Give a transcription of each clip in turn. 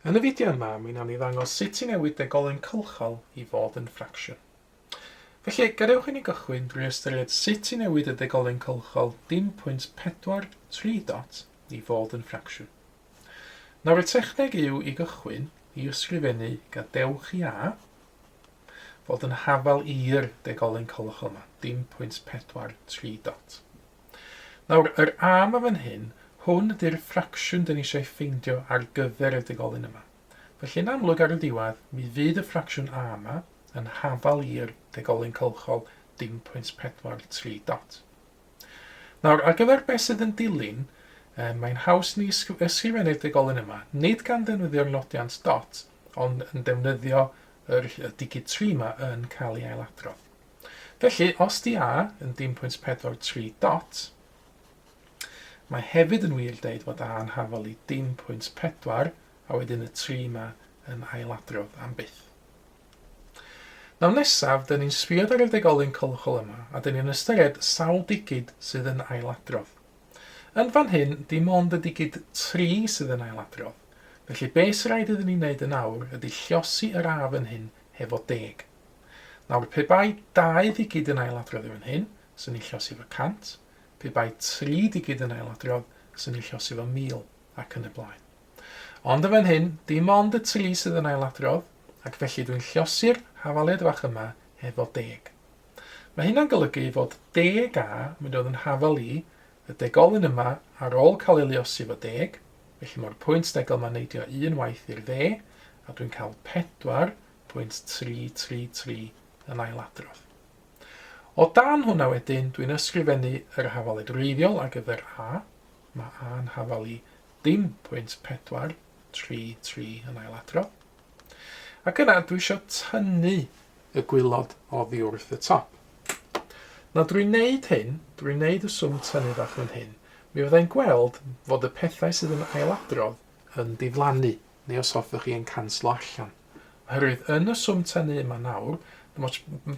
Yn y fideo yma, mi wnawn ni ddangos sut i newid degolyn cylchol i fod yn ffracsiwn. Felly, gadewch i ni gychwyn drwy ystyried sut i newid y degolyn cylchol dim pwynt 4,3 dot i fod yn ffracsiwn. Nawr y techneg yw i gychwyn i ysgrifennu gadewch i A fod yn hafal i'r degolyn cylchol yma, dim pwynt 4,3 dot. Nawr, yr A yma fan hyn, hwn ydy'r ffracsiwn dyn ni eisiau ffeindio ar gyfer y degolyn yma. Felly yn amlwg ar y diwedd, mi fydd y ffracsiwn A yma yn hafal i'r degolyn cylchol dim pwynt 4,3 dot. Nawr, ar gyfer beth sydd yn dilyn, mae'n haws ni ysgrifennu'r degolyn yma, nid gan ddefnyddio'r nodiant dot, ond yn defnyddio y digid 3 yma yn cael ei ailadrodd. Felly, os di A yn dim pwynt 4,3 dot, mae hefyd yn wir deud fod A yn hafal i dim pwynt 4 a wedyn y 3 yma yn ailadrodd am byth. Nawr nesaf, dyn ni'n sbio ar y degolyn cylchol yma a dyn ni'n ystyried sawl digid sydd yn ailadrodd. Yn fan hyn, dim ond y digid 3 sydd yn ailadrodd. Felly beth sy'n rhaid iddyn ni wneud yn awr ydy lluosi yr A fan hyn hefo 10. Nawr, pe bai 2 digid yn ailadrodd fan hyn, sy'n ni lluosi fo 100. Pe bai 3 digid yn ailadrodd, sy'n ni lluosi fo 1000 ac yn y blaen. Ond fan hyn, dim ond y 3 sydd yn ailadrodd, ac felly dwi'n lluosi'r hafaliad fach yma hefo 10. Mae hynna'n golygu fod 10A mynd oedd yn hafal i y degolyn yma ar ôl cael ei liosi fo 10, felly mae'r pwynt degol yma'n neidio un waith i'r dde, a dwi'n cael 4,333 yn ailadrodd. O dan hwnna wedyn, dwi'n ysgrifennu yr hafaliad wreiddiol ar gyfer A. Mae A yn hafal i dim pwynt 4,333 yn ailadrodd. Ac yna, dwi eisiau tynnu y gwylod oddi wrth y top. Na drwy'n neud hyn, drwy'n neud y swm tynnu fach yn hyn, mi fyddai'n gweld fod y pethau sydd yn ailadrodd yn diflannu, neu os hoffech chi yn canslo allan. Oherwydd yn y swm tynnu yma nawr,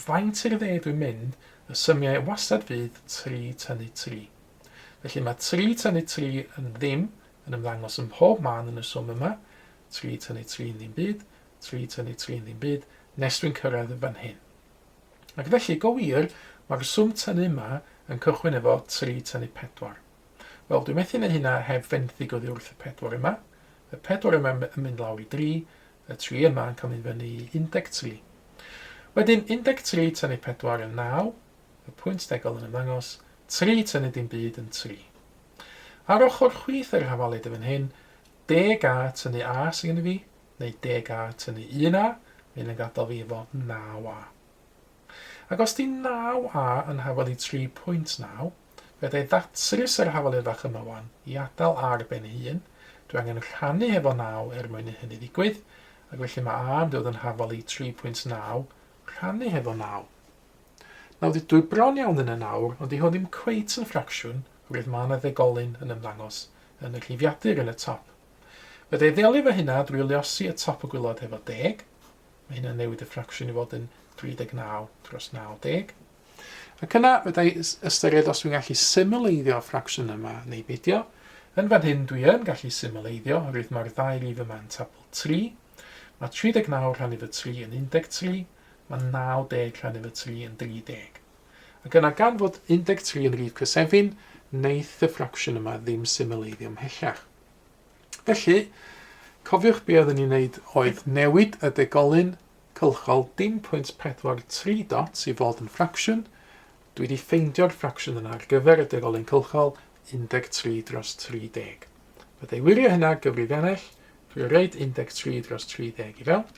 faint i'r dde dwi'n mynd, y symiau wastad fydd 3 tynnu 3. Felly mae 3 tynnu 3 yn ddim yn ymddangos yn pob man yn y swm yma. 3 tynnu 3 yn ddim byd, 3 tynnu 3 yn ddim byd, nes dwi'n cyrraedd y fan hyn. Ac felly, go wir, mae'r swm tynnu yma yn cychwyn efo 3 tynnu 4. Wel, dwi'n methu neud hynna heb fenthyg oddi wrth y 4 yma. Y 4 yma yn mynd lawr i 3, y 3 yma yn cael mynd fyny i 13. Wedyn, 13 tynnu 4 yn 9, y pwynt degol yn ymddangos, 3 tynnu dim byd yn 3. Ar ochr chwith yr hafaliad yn hyn, 10A tynnu A sydd gen i fi, neu 10A tynnu 1A, mae'n yn gadael fi efo 9A. Ac os di 9A yn hafal i 3.9, fyddai ddatrys yr hafaliad fach yma wan i adael ar ben ei hun. Dwi angen rhannu hefo 9 mwyn i hynny ddigwydd, ac felly mae A yn dod yn hafal i 3.9, rhannu hefo 9. Nawr, dwi bron iawn yn y nawr, ond di hwn ddim cweit yn ffracsiwn, roedd mae yna ddegolyn yn ymddangos yn y llifiadur yn y top. Fyddai ddelio fo hynna drwy liosi y top y gwylod hefo 10. Mae hynna'n newid y ffracsiwn i fod yn 39 dros 90. Ac yna, fyddai ystyried os dwi'n gallu symleiddio y ffracsiwn yma neu beidio. Yn fan hyn dwi yn gallu symleiddio, oherwydd mae'r ddau rif yma yn tabl 3. Mae 39 rhannu fy 3 yn 13. Mae 90 rhannu fy 3 yn 30. Ac yna gan fod 13 yn rif cysefin, wneith y ffracsiwn yma ddim symleiddio ymhellach. Felly, cofiwch be oeddwn ni'n wneud oedd newid y degolyn cylchol dim pwynt 4,3 dots i fod yn ffracsiwn. Dwi wedi ffeindio'r ffracsiwn yna ar gyfer y degolyn cylchol 13 dros 30. Byddai wirio hynna gyfrifiannell, dwi'n rhaid 13 dros 30 i fewn.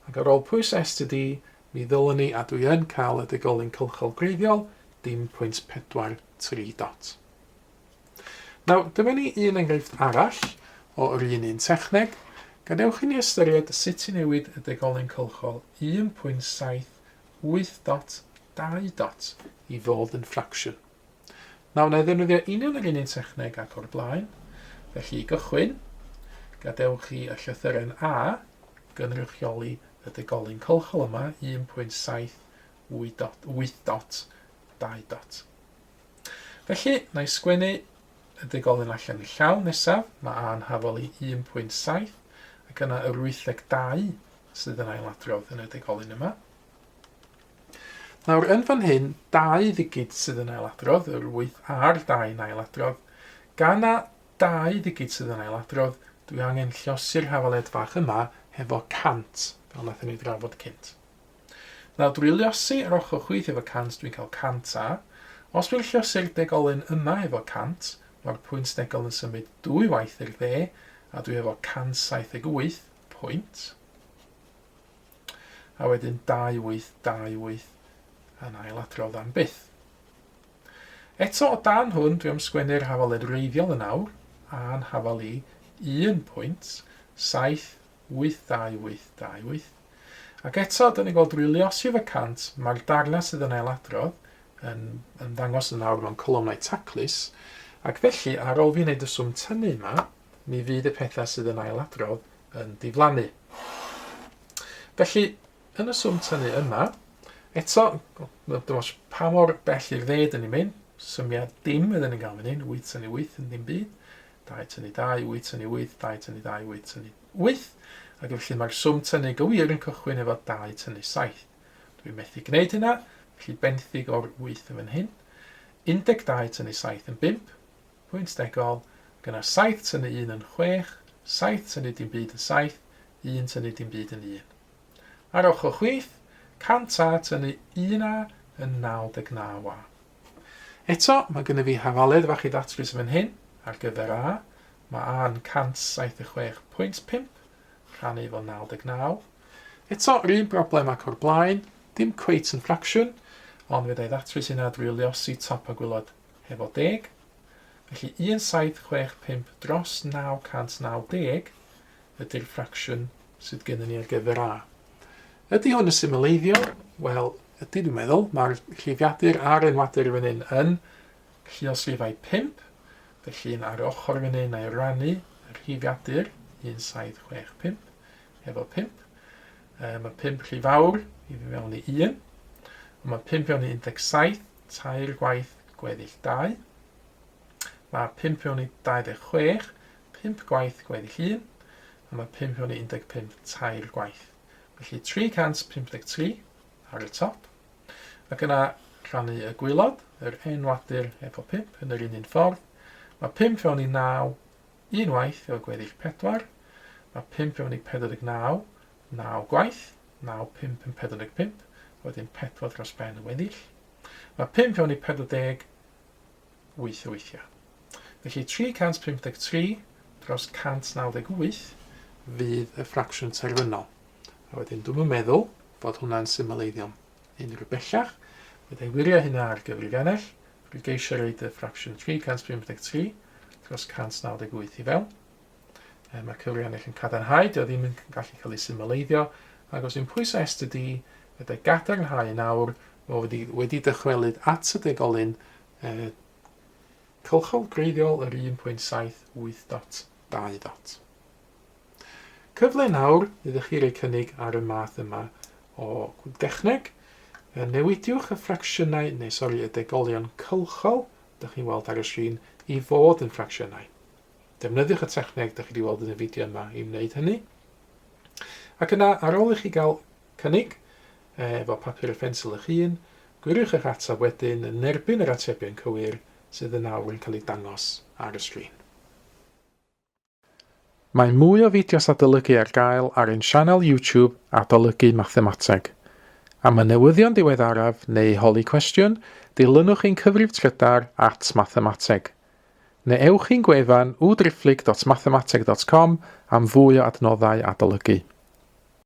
Ac ar ôl pwys S-D, mi ddylwn ni a dwi yn cael y degolyn cylchol greiddiol dim pwynt 4,3 dot. Nawr, dyma ni un enghraifft arall o'r un techneg. Gadewch i ni ystyried sut i newid y degolyn cylchol 1.78 dot 2 dot i fod yn ffracsiwn. Nawr, na i ddefnyddio union yr un techneg ac o'r blaen. Felly, i gychwyn, gadewch chi y llythyren A gynrychioli y degolyn cylchol yma 1.78 dot 2 dot. Felly, na i sgwennu y degolyn allan i llawn nesaf. Mae A yn hafal i 1.7 ac yna yr 82 sydd yn ailadrodd yn y degolyn yma. Nawr, yn fan hyn, 2 ddigid sydd yn ailadrodd, yr 8 a'r 2 yn ailadrodd. Gan na 2 ddigid sydd yn ailadrodd, dwi angen llosi'r hafaled fach yma hefo 100, fel nath ni drafod cynt. Nawr, drwy liosi yr ochr chwith efo 100, dwi'n cael 100 a. Os dwi'n llosi'r degolyn yma efo 100, mae'r pwynt degol yn symud 2 waith i'r dde, a dwi efo 178 pwynt. A wedyn 2828 yn ailadrodd am byth. Eto o dan hwn, dwi am sgwennu'r hafaled wreiddiol yn awr, a'n hafal i 1 pwynt, 78828. Ac eto, dyn ni'n gweld drwy liosi fy 100, mae'r darna sydd yn ailadrodd yn dangos yn awr mewn colomnau taclus, ac felly, ar ôl fi wneud y swm tynnu yma, mi fydd y pethau sydd yn ailadrodd yn diflannu. Felly, yn y swm tynnu yma, eto, pa mor bell i'r dde dyn ni'n mynd, symiad dim ydyn ni'n gael fan hyn, 8 tynnu 8 yn ddim byd, 2 tynnu 2, 8 tynnu 8, 2 tynnu 2, 8 tynnu 8, ac felly mae'r swm tynnu gywir yn cychwyn efo 2 tynnu 7. Dwi'n methu gwneud hynna, felly benthyg o'r 8 yn fan hyn. 12 tynnu 7 yn 5, pwynt degol, gyda 7 tynnu 1 yn 6, 7 tynnu dim byd yn 7, 1 tynnu dim byd yn 1. Ar ochr chwith, 100 a tynnu 1 a yn 99 a. Eto, mae gennym fi hafaled fach i ddatrys fan hyn ar gyfer A. Mae A'n 176.5, rhannu efo 99. Eto, yr un broblem ac o'r blaen, dim cweit yn ffracsiwn, ond fe dau ddatrys yna drwy liosi top a gwylod hefo 10. Felly 1765 dros 990 ydy'r ffracsiwn sydd gennym ni ar gyfer A. Ydy hwn yn symleiddio? Wel, ydy dwi'n meddwl, mae'r llifiadur a'r enwadur fan hyn yn lluosrifau 5, felly ar ochr fan hyn a'i rannu yr llifiadur 1765 efo 5. Mae 5 rhy fawr i fi mewn i 1, mae 5 fewn i 17, tair gwaith gweddill 2. Mae 5 fewn i 26, 5 gwaith gweddill 1, a mae 5 fewn i 15, tair gwaith. Felly 353 ar y top. Ac yna rhannu y gwylod, yr enwadur efo 5 yn yr un ffordd. Mae 5 fewn i 9, 1 waith efo gweddill 4. Mae 5 fewn i 49, 9 gwaith, 9, 5 yn 45, wedyn 4 dros ben y weddill. Mae 5 fewn i 40, 8 weithiau. Felly 353 dros 198 fydd y ffracsiwn terfynol. A wedyn dwi'n meddwl bod hwnna'n symleiddio unrhyw bellach. Byddai wirio hynna ar gyfer i ennill. Rwy'n geisio reid y ffracsiwn 353 dros 198 i fewn. Mae cyfri ennill yn cadarnhau, dio ddim yn gallu cael ei symleiddio. Ac os yw'n pwysau STD, byddai gadarnhau yn awr wedi dychwelyd at y degolyn cylchol greiddiol yr 1.78.2. Cyfle nawr, ydych chi roi cynnig ar y math yma o dechneg. Newidiwch y ffracsiynau, y degolion cylchol, ydych chi'n weld ar y sgrin, i fod yn ffracsiynau. Defnyddiwch y techneg ydych chi wedi weld yn y fideo yma i wneud hynny. Ac yna, ar ôl i chi gael cynnig, efo papur y ffensil eich hun, gwiriwch eich ateb wedyn yn erbyn yr atebion cywir sydd yn awr yn cael ei dangos ar y sgrin. Mae mwy o fideos adolygu ar gael ar ein sianel YouTube Adolygu Mathemateg. Am y newyddion diweddaraf neu holi cwestiwn, dilynwch ein cyfrif trydar @mathemateg. Neu ewch i'n gwefan www.mathemateg.com am fwy o adnoddau adolygu.